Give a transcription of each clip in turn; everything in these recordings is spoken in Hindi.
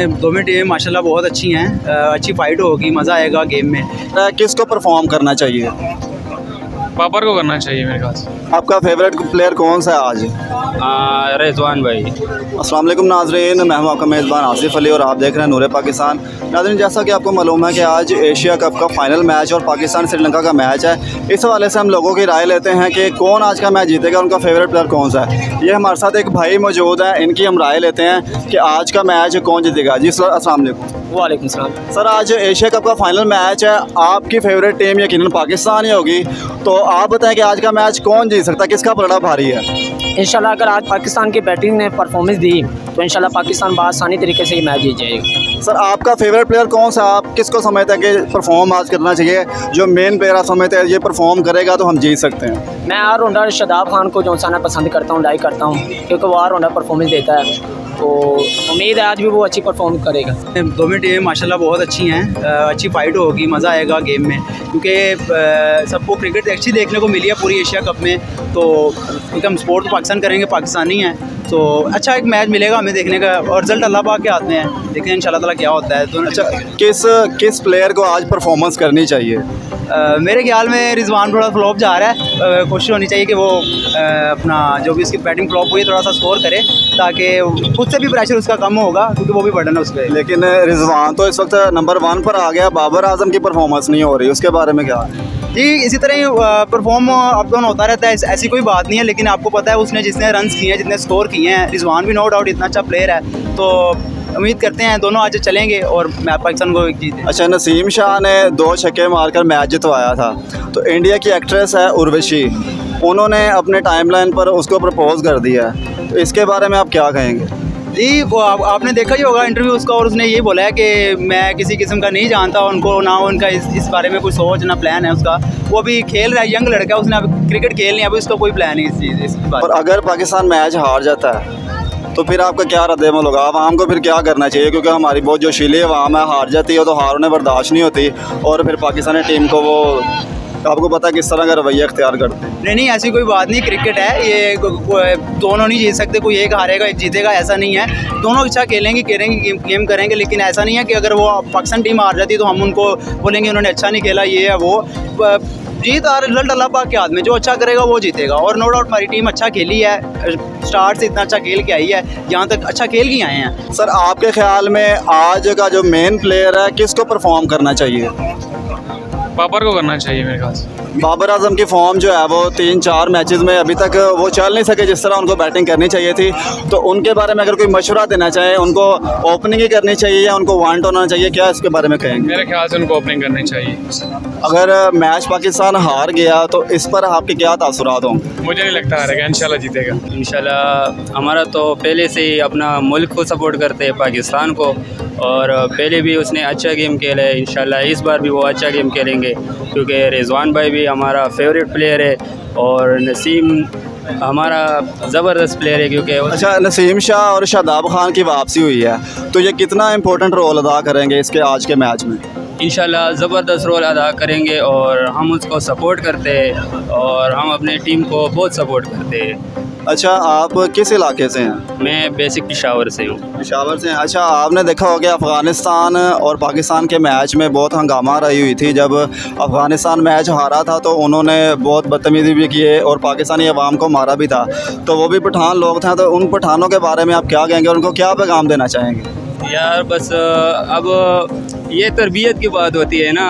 दोनों टीमें माशाल्लाह बहुत अच्छी हैं, अच्छी फाइट होगी, मज़ा आएगा गेम में। किसको परफॉर्म करना चाहिए? बाबर को करना चाहिए मेरे ख्याल से। आपका फेवरेट प्लेयर कौन सा है आज? रिजवान भाई। अस्सलाम वालेकुम नाज़रीन, मैं हूं आपका मेज़बान आसिफ अली और आप देख रहे हैं नूरे पाकिस्तान। नाज़रीन, जैसा कि आपको मालूम है कि आज एशिया कप का फाइनल मैच और पाकिस्तान श्रीलंका का मैच है। इस हवाले से हम लोगों की राय लेते हैं कि कौन आज का मैच जीतेगा, उनका फेवरेट प्लेयर कौन सा है। ये हमारे साथ एक भाई मौजूद हैं, इनकी हम राय लेते हैं कि आज का मैच कौन जीतेगा। जी सर, अस्सलाम वालेकुम। वालेकुम सलाम। सर, आज एशिया कप का फाइनल मैच है, आपकी फेवरेट टीम यकीनन पाकिस्तान ही होगी, तो आप बताएं कि आज का मैच कौन जीत सकता है, किसका पलड़ा भारी है? इंशाल्लाह अगर आज पाकिस्तान की बैटिंग ने परफॉर्मेंस दी तो इंशाल्लाह पाकिस्तान आसानी तरीके से ये मैच जीत जाएगा। सर, आपका फेवरेट प्लेयर कौन सा, आप किसको समझते हैं कि परफॉर्म आज करना चाहिए, जो मेन प्लेयर आप समझते हैं ये परफॉर्म करेगा तो हम जीत सकते हैं? मैं ऑलराउंडर शादाब खान को जो सा पसंद करता हूँ, लाइक करता हूँ, क्योंकि वो ऑलराउंडर परफॉर्मेंस देता है, तो उम्मीद है आज भी वो अच्छी परफॉर्म करेगा। दोनों टीमें माशाल्लाह बहुत अच्छी हैं, अच्छी फाइट होगी, मज़ा आएगा गेम में, क्योंकि सबको क्रिकेट अच्छी देखने को मिली है पूरी एशिया कप में। तो क्योंकि हम स्पोर्ट तो पाकिस्तान करेंगे, पाकिस्तानी हैं, तो अच्छा एक मैच मिलेगा हमें देखने का, और रिजल्ट अल्लाह पाक के हाथ में है, देखें इंशाल्लाह ताला क्या होता है। तो अच्छा, किस प्लेयर को आज परफॉर्मेंस करनी चाहिए? मेरे ख्याल में रिजवान थोड़ा फ्लॉप जा रहा है, कोशिश होनी चाहिए कि वो अपना जो भी उसकी बैटिंग फ्लॉप हुई थोड़ा सा स्कोर करे, ताकि खुद से भी प्रेशर उसका कम होगा, क्योंकि वो भी बर्डन है उस पर। लेकिन रिजवान तो इस वक्त नंबर 1 पर आ गया, बाबर आजम की परफॉर्मेंस नहीं हो रही, उसके बारे में क्या? जी, इसी तरह ही परफॉर्म अप डाउन होता रहता है, ऐसी कोई बात नहीं है। लेकिन आपको पता है उसने जितने रन्स किए हैं, जितने स्कोर किए हैं, रिजवान भी नो डाउट इतना अच्छा प्लेयर है, तो उम्मीद करते हैं दोनों आज चलेंगे और पाकिस्तान को जीते। अच्छा, नसीम शाह ने 2 छक्के मारकर मैच जितवाया था, तो इंडिया की एक्ट्रेस है उर्वशी, उन्होंने अपने टाइमलाइन पर उसको प्रपोज कर दिया है, तो इसके बारे में आप क्या कहेंगे? जी, वो आपने देखा ही होगा इंटरव्यू उसका, और उसने ये बोला है कि मैं किसी किस्म का नहीं जानता उनको, ना उनका इस बारे में कोई सोच ना प्लान है उसका। वो अभी खेल रहा है, यंग लड़का है, उसने अभी क्रिकेट खेल नहीं, अभी उसका कोई प्लान नहीं इस बात। और अगर पाकिस्तान मैच हार जाता है तो फिर आपका क्या रद्द-ए-अमल होगा? आवाम को फिर क्या करना चाहिए, क्योंकि हमारी बहुत जोशीली आवाम है, हार जाती है तो हार उन्हें बर्दाश्त नहीं होती, और फिर पाकिस्तानी टीम को वो आपको पता है किस तरह का रवैया इख्तियार करते हैं। नहीं, ऐसी कोई बात नहीं, क्रिकेट है, ये दोनों नहीं जीत सकते, कोई एक हारेगा एक जीतेगा, ऐसा नहीं है। दोनों अच्छा खेलेंगे गेम करेंगे, लेकिन ऐसा नहीं है कि अगर वो पाकिस्तान टीम हार जाती तो हम उनको बोलेंगे उन्होंने अच्छा नहीं खेला, ये है वो। जीत और रिजल्ट अल्लाह पाक के हाथ में, जो अच्छा करेगा वो जीतेगा। और नो डाउट हमारी टीम अच्छा खेली है, स्टार्ट से इतना अच्छा खेल के आई है, यहाँ तक अच्छा खेल के आए हैं। सर, आपके ख्याल में आज का जो मेन प्लेयर है किसको परफॉर्म करना चाहिए? बाबर को करना चाहिए मेरे ख्याल से। बाबर आजम की फॉर्म जो है वो 3-4 मैचेस में अभी तक वो चल नहीं सके जिस तरह उनको बैटिंग करनी चाहिए थी, तो उनके बारे में अगर कोई मशवरा देना चाहे, उनको ओपनिंग ही करनी चाहिए या उनको वांट होना चाहिए, क्या इसके बारे में कहेंगे? मेरे ख्याल से उनको ओपनिंग करनी चाहिए। अगर मैच पाकिस्तान हार गया तो इस पर आपके क्या तासुरात होंगे? मुझे नहीं लगता हारेगा, इंशाल्लाह जीतेगा। इंशाल्लाह। हमारा तो पहले से ही अपना मुल्क को सपोर्ट करते हैं, पाकिस्तान को, और पहले भी उसने अच्छा गेम खेला है, इंशाल्लाह इस बार भी वो अच्छा गेम खेलेंगे, क्योंकि रिजवान भाई भी हमारा फेवरेट प्लेयर है और नसीम हमारा ज़बरदस्त प्लेयर है, क्योंकि अच्छा, नसीम शाह और शादाब खान की वापसी हुई है, तो ये कितना इम्पोर्टेंट रोल अदा करेंगे इसके आज के मैच में? इंशाल्लाह ज़बरदस्त रोल अदा करेंगे और हम उसको सपोर्ट करते हैं और हम अपने टीम को बहुत सपोर्ट करते हैं। अच्छा, आप किस इलाके से हैं? मैं बेसिक पेशावर से हूँ। पेशावर से हैं। अच्छा, आपने देखा होगा अफ़गानिस्तान और पाकिस्तान के मैच में बहुत हंगामा रही हुई थी। जब अफ़गानिस्तान मैच हारा था तो उन्होंने बहुत बदतमीज़ी भी किए और पाकिस्तानी अवाम को मारा भी था, तो वो भी पठान लोग थे, तो उन पठानों के बारे में आप क्या कहेंगे, उनको क्या पैगाम देना चाहेंगे? यार बस अब ये तरबियत की बात होती है ना,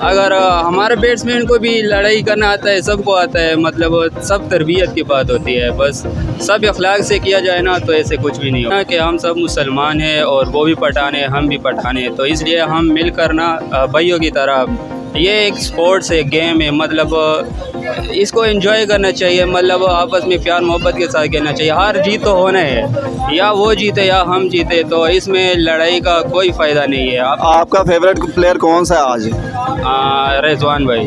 अगर हमारे बैट्समैन को भी लड़ाई करना आता है, सबको आता है, मतलब सब तरबियत की बात होती है, बस सब अखलाक से किया जाए ना तो ऐसे कुछ भी नहीं होगा कि हम सब मुसलमान हैं और वो भी पठान है, हम भी पठान हैं, तो इसलिए हम मिलकर ना भाइयों की तरह, ये एक स्पोर्ट्स है, गेम है, मतलब इसको एंजॉय करना चाहिए, मतलब आपस में प्यार मोहब्बत के साथ खेलना चाहिए। हार जीत तो होना है, या वो जीते या हम जीते, तो इसमें लड़ाई का कोई फ़ायदा नहीं है। आपका फेवरेट प्लेयर कौन सा है आज? रिजवान भाई।